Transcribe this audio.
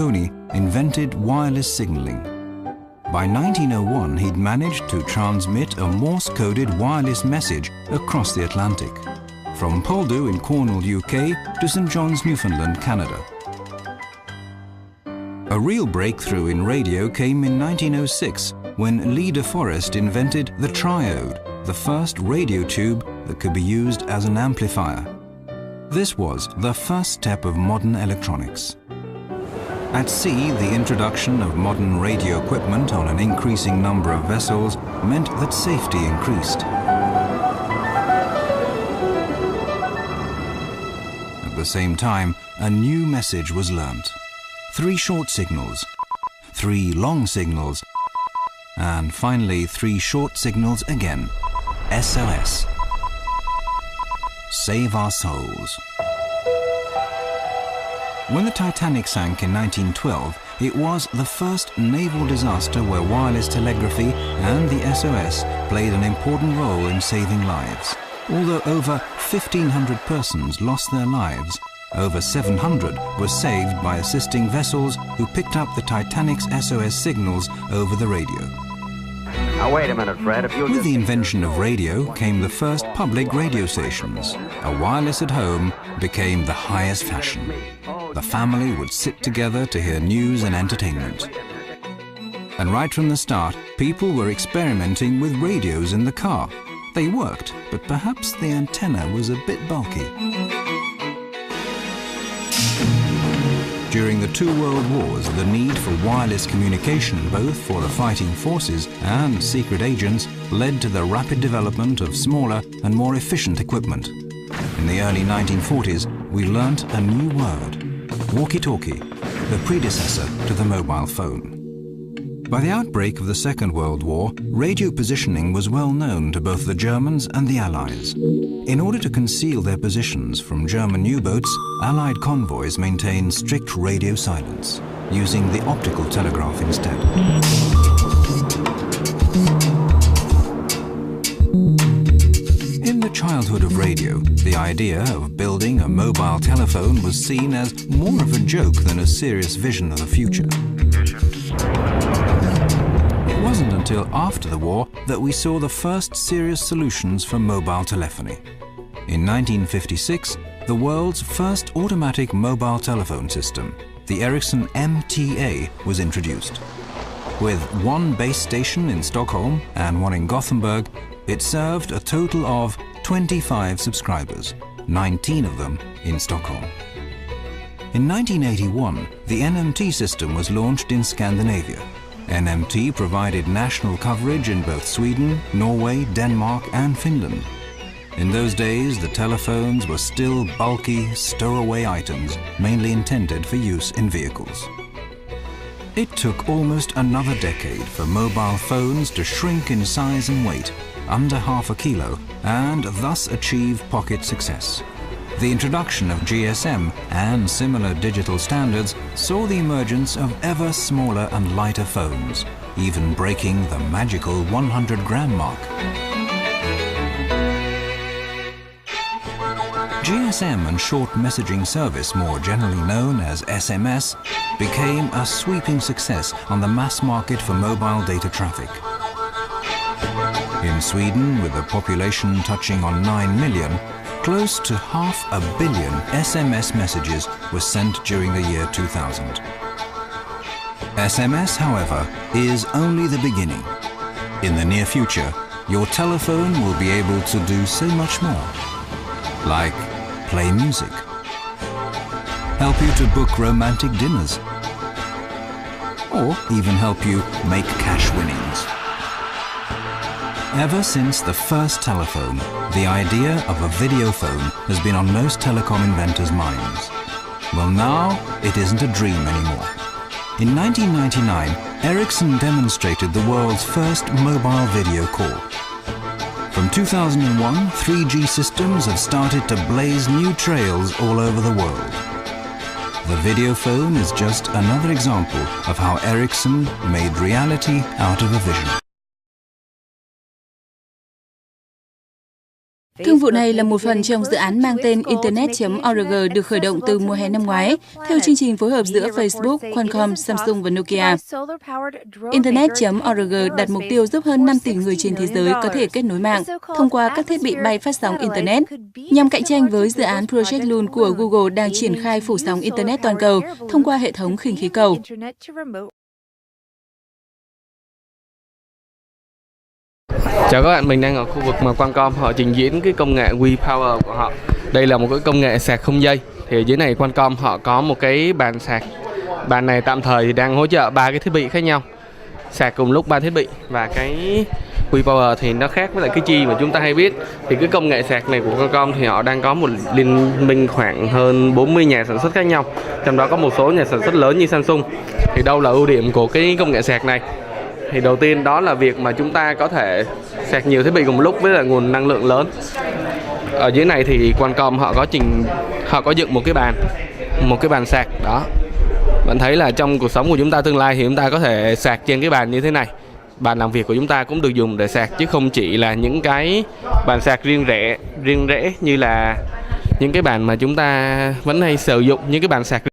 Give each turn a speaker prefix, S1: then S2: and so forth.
S1: Marconi invented wireless signaling. By 1901, he'd managed to transmit a Morse-coded wireless message across the Atlantic, from Poldhu in Cornwall, UK, to St. John's, Newfoundland, Canada. A real breakthrough in radio came in 1906, when Lee de Forest invented the triode, the first radio tube that could be used as an amplifier. This was the first step of modern electronics. At sea, the introduction of modern radio equipment on an increasing number of vessels meant that safety increased. At the same time, a new message was learnt. 3 short signals, 3 long signals, and finally 3 short signals again. SOS. Save our souls. When the Titanic sank in 1912, it was the first naval disaster where wireless telegraphy and the SOS played an important role in saving lives. Although over 1,500 persons lost their lives, over 700 were saved by assisting vessels who picked up the Titanic's SOS signals over the radio.
S2: Now wait a minute, Fred.
S1: With the invention of radio came the first public radio stations. A wireless at home became the highest fashion. The family would sit together to hear news and entertainment. And right from the start, people were experimenting with radios in the car. They worked, but perhaps the antenna was a bit bulky. During the 2 world wars, the need for wireless communication, both for the fighting forces and secret agents, led to the rapid development of smaller and more efficient equipment. In the early 1940s, we learnt a new word: walkie-talkie, the predecessor to the mobile phone. By the outbreak of the Second World War, radio positioning was well known to both the Germans and the Allies. In order to conceal their positions from German U-boats, Allied convoys maintained strict radio silence, using the optical telegraph instead. In the childhood of radio, the idea of building a mobile telephone was seen as more of a joke than a serious vision of the future. It wasn't until after the war that we saw the first serious solutions for mobile telephony. In 1956, the world's first automatic mobile telephone system, the Ericsson MTA, was introduced. With 1 base station in Stockholm and 1 in Gothenburg, it served a total of 25 subscribers, 19 of them in Stockholm. In 1981, the NMT system was launched in Scandinavia. NMT provided national coverage in both Sweden, Norway, Denmark and Finland. In those days, the telephones were still bulky, stowaway items, mainly intended for use in vehicles. It took almost another decade for mobile phones to shrink in size and weight, under half a kilo, and thus achieve pocket success. The introduction of GSM and similar digital standards saw the emergence of ever smaller and lighter phones, even breaking the magical 100-gram mark. GSM and short messaging service, more generally known as SMS, became a sweeping success on the mass market for mobile data traffic. In Sweden, with a population touching on 9 million, close to 500 million SMS messages were sent during the year 2000. SMS, however, is only the beginning. In the near future, your telephone will be able to do so much more, like play music, help you to book romantic dinners, or even help you make cash winnings. Ever since the first telephone, the idea of a video phone has been on most telecom inventors' minds. Well, now it isn't a dream anymore. In 1999, Ericsson demonstrated the world's first mobile video call. From 2001, 3G systems have started to blaze new trails all over the world. The video phone is just another example of how Ericsson made reality out of a vision.
S3: Thương vụ này là một phần trong dự án mang tên Internet.org được khởi động từ mùa hè năm ngoái, theo chương trình phối hợp giữa Facebook, Qualcomm, Samsung và Nokia. Internet.org đặt mục tiêu giúp hơn 5 tỷ người trên thế giới có thể kết nối mạng thông qua các thiết bị bay phát sóng Internet, nhằm cạnh tranh với dự án Project Loon của Google đang triển khai phủ sóng Internet toàn cầu thông qua hệ thống khinh khí cầu.
S4: Chào các bạn, mình đang ở khu vực mà Qualcomm họ trình diễn cái công nghệ WePower của họ. Đây là một cái công nghệ sạc không dây. Thì ở dưới này Qualcomm họ có một cái bàn sạc. Bàn này tạm thời thì đang hỗ trợ 3 cái thiết bị khác nhau. Sạc cùng lúc 3 thiết bị. Và cái WePower thì nó khác với lại cái chi mà chúng ta hay biết. Thì cái công nghệ sạc này của Qualcomm thì họ đang có một liên minh khoảng hơn 40 nhà sản xuất khác nhau. Trong đó có một số nhà sản xuất lớn như Samsung. Thì đâu là ưu điểm của cái công nghệ sạc này? Thì đầu tiên đó là việc mà chúng ta có thể sạc nhiều thiết bị cùng một lúc với là nguồn năng lượng lớn. Ở dưới này thì Qualcomm họ có dựng một cái bàn sạc đó. Bạn thấy là trong cuộc sống của chúng ta tương lai thì chúng ta có thể sạc trên cái bàn như thế này. Bàn làm việc của chúng ta cũng được dùng để sạc chứ không chỉ là những cái bàn sạc riêng rẽ như là những cái bàn mà chúng ta vẫn hay sử dụng, những cái bàn sạc